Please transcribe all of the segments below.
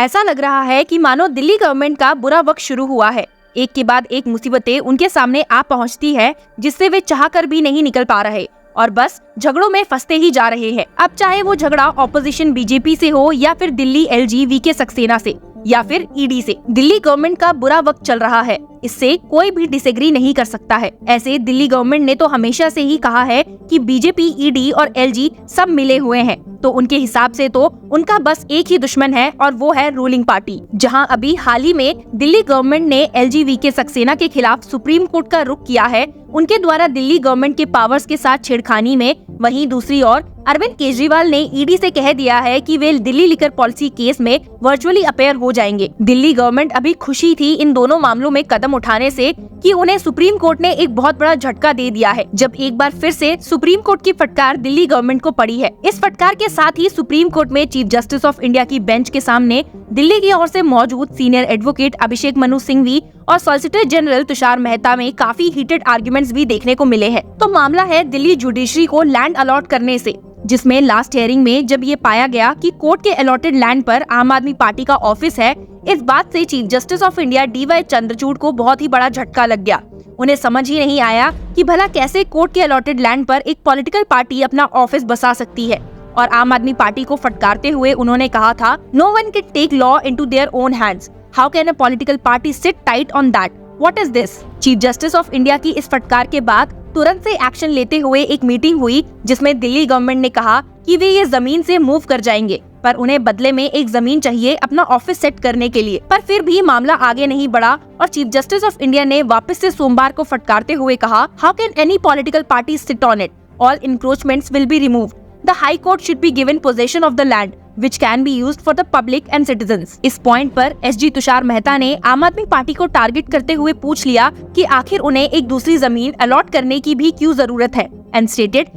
ऐसा लग रहा है कि मानो दिल्ली गवर्नमेंट का बुरा वक्त शुरू हुआ है। एक के बाद एक मुसीबतें उनके सामने आ पहुंचती है, जिससे वे चाहकर भी नहीं निकल पा रहे और बस झगड़ों में फंसते ही जा रहे हैं। अब चाहे वो झगड़ा ऑपोजिशन बीजेपी से हो या फिर दिल्ली एलजी वीके सक्सेना से या फिर ईडी से, दिल्ली गवर्नमेंट का बुरा वक्त चल रहा है। इससे कोई भी डिसएग्री नहीं कर सकता है। ऐसे दिल्ली गवर्नमेंट ने तो हमेशा से ही कहा है कि बीजेपी, ईडी और एलजी सब मिले हुए हैं, तो उनके हिसाब से तो उनका बस एक ही दुश्मन है और वो है रूलिंग पार्टी। जहां अभी हाल ही में दिल्ली गवर्नमेंट ने एलजी वीके सक्सेना के खिलाफ सुप्रीम कोर्ट का रुख किया है, उनके द्वारा दिल्ली गवर्नमेंट के पावर्स के साथ छेड़खानी में। वहीं दूसरी ओर अरविंद केजरीवाल ने ईडी से कह दिया है कि वे दिल्ली लिकर पॉलिसी केस में वर्चुअली अपेयर हो जाएंगे। दिल्ली गवर्नमेंट अभी खुशी थी इन दोनों मामलों में कदम उठाने से कि उन्हें सुप्रीम कोर्ट ने एक बहुत बड़ा झटका दे दिया है, जब एक बार फिर से सुप्रीम कोर्ट की फटकार दिल्ली गवर्नमेंट को पड़ी है। इस फटकार के साथ ही सुप्रीम कोर्ट में चीफ जस्टिस ऑफ इंडिया की बेंच के सामने दिल्ली की ओर से मौजूद सीनियर एडवोकेट अभिषेक मनु सिंघवी और सॉलिसिटर जनरल तुषार मेहता में काफी हीटेड आर्गुमेंट्स भी देखने को मिले हैं। तो मामला है दिल्ली जुडिशरी को लैंड अलॉट करने से, जिसमें लास्ट हियरिंग में जब ये पाया गया कि कोर्ट के अलॉटेड लैंड पर आम आदमी पार्टी का ऑफिस है, इस बात से Chief Justice of India DY Chandrachud को बहुत ही बड़ा झटका लग गया। उन्हें समझ ही नहीं आया कि भला कैसे कोर्ट के अलॉटेड लैंड पर एक पॉलिटिकल पार्टी अपना ऑफिस बसा सकती है। और आम आदमी पार्टी को फटकारते हुए उन्होंने कहा था, no one can take law into their own hands, how can a political party sit tight on that, what is this. Chief Justice of India की इस फटकार के बाद तुरंत से एक्शन लेते हुए एक मीटिंग हुई, जिसमें दिल्ली गवर्नमेंट ने कहा कि वे ये जमीन से मूव कर जाएंगे, पर उन्हें बदले में एक जमीन चाहिए अपना ऑफिस सेट करने के लिए। पर फिर भी मामला आगे नहीं बढ़ा और चीफ जस्टिस ऑफ इंडिया ने वापस से सोमवार को फटकारते हुए कहा, how can any political party sit on it, all encroachments will be removed, the High court should be given possession of the land which can be used for the public and citizens। इस point पर SG Tushar Mehta ने आम आदमी party को target करते हुए पूछ लिया कि आखिर उन्हें एक दूसरी जमीन अलॉट करने की भी क्यों जरूरत है, and stated,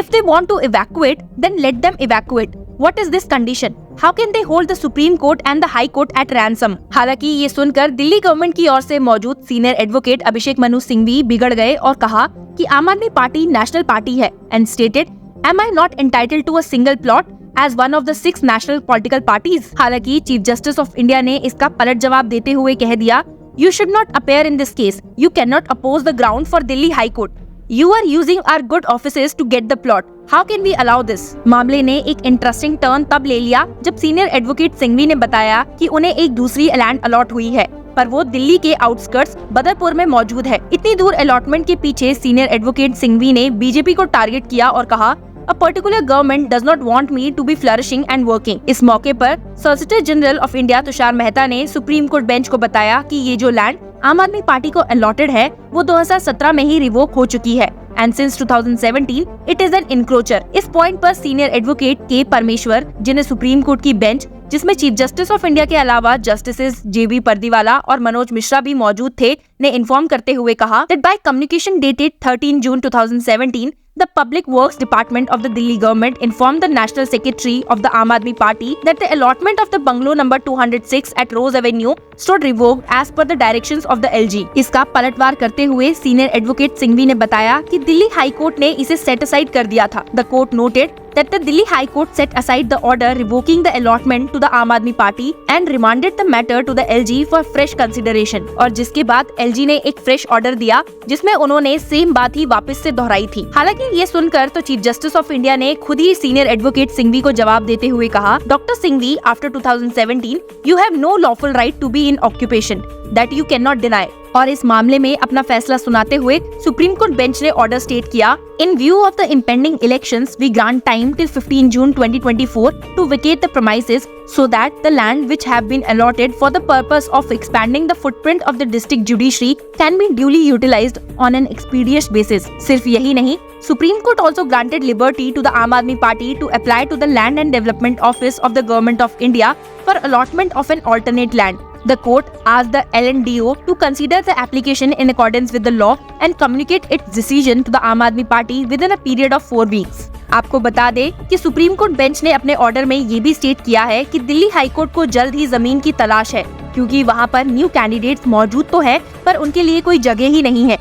if they want to evacuate, then let them evacuate. What is this condition? How can they hold the Supreme Court and the High Court at ransom? हालांकि ये सुनकर दिल्ली गवर्नमेंट की ओर से मौजूद सीनियर एडवोकेट अभिषेक मनु सिंघवी बिगड़ गए और कहा कि आम आदमी पार्टी नेशनल पार्टी है, and stated, am I not entitled to a single plot as one of the 6 national political parties? हालांकि चीफ जस्टिस ऑफ इंडिया ने इसका पलट जवाब देते हुए कह दिया, you should not appear in this case. You cannot oppose the ground for Delhi High Court. You are using our good offices to get the plot. How can we allow this? मामले ने एक interesting turn तब ले लिया जब senior advocate Singhvi ने बताया कि उन्हें एक दूसरी लैंड अलॉट हुई है, पर वो दिल्ली के आउटस्कर्ट्स बदरपुर में मौजूद है। इतनी दूर अलॉटमेंट के पीछे सीनियर एडवोकेट सिंघवी ने बीजेपी को टारगेट किया और कहा, A particular government does not want me to be flourishing and working। इस मौके पर solicitor general of India Tushar Mehta ने सुप्रीम कोर्ट बेंच को बताया कि ये जो लैंड आम आदमी पार्टी को अलॉटेड है वो 2017 में ही रिवोक हो चुकी है, and since 2017 it is an encroacher। इस पॉइंट पर सीनियर एडवोकेट के परमेश्वर, जिन्हें सुप्रीम कोर्ट की बेंच, जिसमें चीफ जस्टिस ऑफ इंडिया के अलावा जस्टिसेस जेबी पर्दीवाला और मनोज मिश्रा भी मौजूद थे, ने इन्फॉर्म करते हुए कहा that by communication dated 13 June 2017 the Public Works Department of the Delhi government informed the National Secretary of the Aam Aadmi Party that the allotment of the bungalow number 206 at Rose Avenue stood revoked as per the directions of the LG। इसका पलटवार करते हुए senior advocate Singhvi ने बताया कि Delhi high court ने इसे set aside कर दिया था। The court noted that the Delhi High Court set aside the order revoking the allotment to the Aam Aadmi Party and remanded the matter to the LG for fresh consideration। और जिसके बाद LG ने एक fresh order दिया जिसमें उन्होंने same बात ही वापस से दोहराई थी। हालांकि ये सुनकर तो चीफ जस्टिस ऑफ इंडिया ने खुद ही सीनियर एडवोकेट सिंघवी को जवाब देते हुए कहा, doctor Singhvi, after 2017 you have no lawful right to be in occupation that you cannot deny। और इस मामले में अपना फैसला सुनाते हुए सुप्रीम कोर्ट बेंच ने ऑर्डर स्टेट किया, in view of the impending elections we grant time till 15 June 2024 to vacate the premises so that the land which have been allotted for the purpose of expanding the footprint of the district judiciary can be duly utilized on an expeditious basis। सिर्फ यही नहीं, Supreme Court also granted liberty to the Aam Aadmi Party to apply to the Land and Development Office of the Government of India for allotment of an alternate land। The court asked the LNDO to consider the application in accordance with the law and communicate its decision to the Aam Aadmi Party within a period of 4 weeks। आपको बता दे कि supreme Court bench ने अपने order में ये भी state किया है कि दिल्ली हाई कोर्ट को जल्द ही जमीन की तलाश है, क्योंकि वहाँ पर न्यू कैंडिडेट्स मौजूद तो है पर उनके लिए कोई जगह ही नहीं है।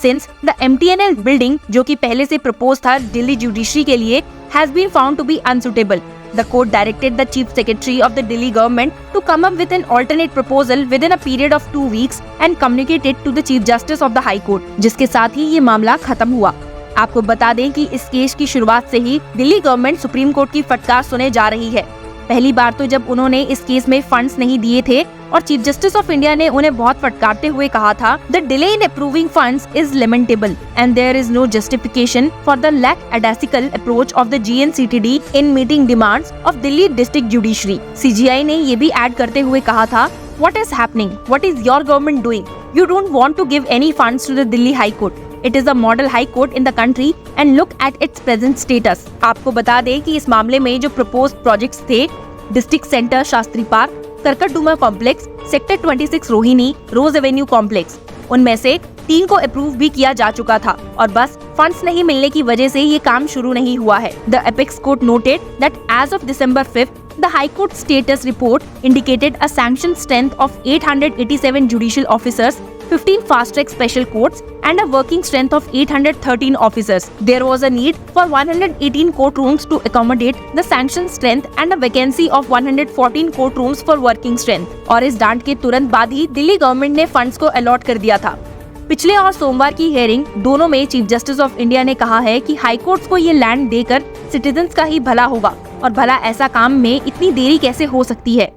सिंस द MTNL बिल्डिंग जो कि पहले से प्रपोज था दिल्ली जुडिशरी के लिए has been found to be unsuitable। The court directed the Chief Secretary of the Delhi government to come up with an alternate proposal within a period of 2 weeks and communicate it to the Chief Justice of the High Court, जिसके साथ ही ये मामला खत्म हुआ। आपको बता दें कि इस केस की शुरुआत से ही दिल्ली गवर्नमेंट सुप्रीम कोर्ट की फटकार सुने जा रही है। पहली बार तो जब उन्होंने इस केस में फंड्स नहीं दिए थे और चीफ जस्टिस ऑफ इंडिया ने उन्हें बहुत फटकारते हुए कहा था, the delay in approving funds is lamentable and there is no justification for the lackadaisical approach of the GNCTD in meeting demands of Delhi district judiciary. CGI ने ये भी add करते हुए कहा था, what is happening, what is your government doing, you don't want to give any funds to the Delhi high court. It is a model high court in the country and look at its present status। आपको बता दें कि इस मामले में जो proposed projects थे, district centre Shastri park, Karkardooma complex, sector 26 Rohini, rose avenue complex, उनमें से 3 को अप्रूव भी किया जा चुका था और बस फंड्स नहीं मिलने की वजह से ये काम शुरू नहीं हुआ है। The Apex Court noted that as of December 5th, the High Court status report indicated a sanctioned strength of 887 judicial officers, 15 fast-track special courts and a working strength of 813 officers. There was a need for 118 courtrooms to accommodate the sanctioned strength and a vacancy of 114 courtrooms for working strength। और इस डांट के तुरंत बाद ही Delhi government ने funds को allot कर दिया था। पिछले और सोमवार की हियरिंग दोनों में चीफ जस्टिस ऑफ इंडिया ने कहा है कि हाई कोर्ट्स को ये लैंड देकर सिटीजन्स का ही भला होगा और भला ऐसा काम में इतनी देरी कैसे हो सकती है।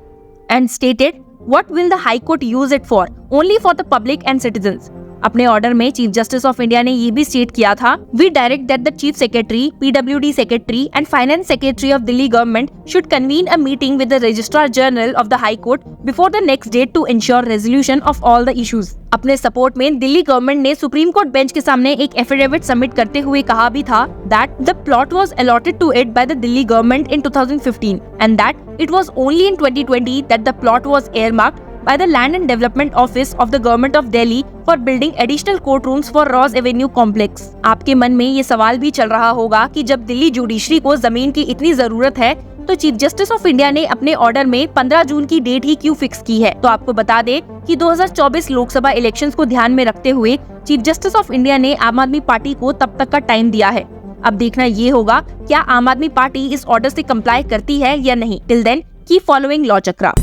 And stated, What will the High Court use it for? Only for the public and citizens। अपने ऑर्डर में चीफ जस्टिस ऑफ इंडिया ने ये भी स्टेट किया था, we direct that the chief secretary, PWD secretary and finance secretary of Delhi government should convene a meeting with the registrar general of the High Court before the next date to ensure resolution of all the issues. अपने support में Delhi government ने Supreme Court bench के सामने एक affidavit submit करते हुए कहा भी था that the plot was allotted to it by the Delhi government in 2015 and that it was only in 2020 that the plot was earmarked by the Land and Development Office of the Government of Delhi for building additional courtrooms for Ross Avenue Complex। आपके मन में ये सवाल भी चल रहा होगा कि जब दिल्ली जुडिशरी को जमीन की इतनी जरूरत है तो चीफ जस्टिस ऑफ इंडिया ने अपने ऑर्डर में 15 जून की डेट ही क्यों फिक्स की है। तो आपको बता दें कि 2024 लोकसभा इलेक्शंस को ध्यान में रखते हुए चीफ जस्टिस ऑफ इंडिया ने आम आदमी पार्टी को तब तक का टाइम दिया है। अब देखना ये होगा क्या आम आदमी पार्टी इस ऑर्डर से कंप्लाई करती है या नहीं। Till then keep following law चक्रा।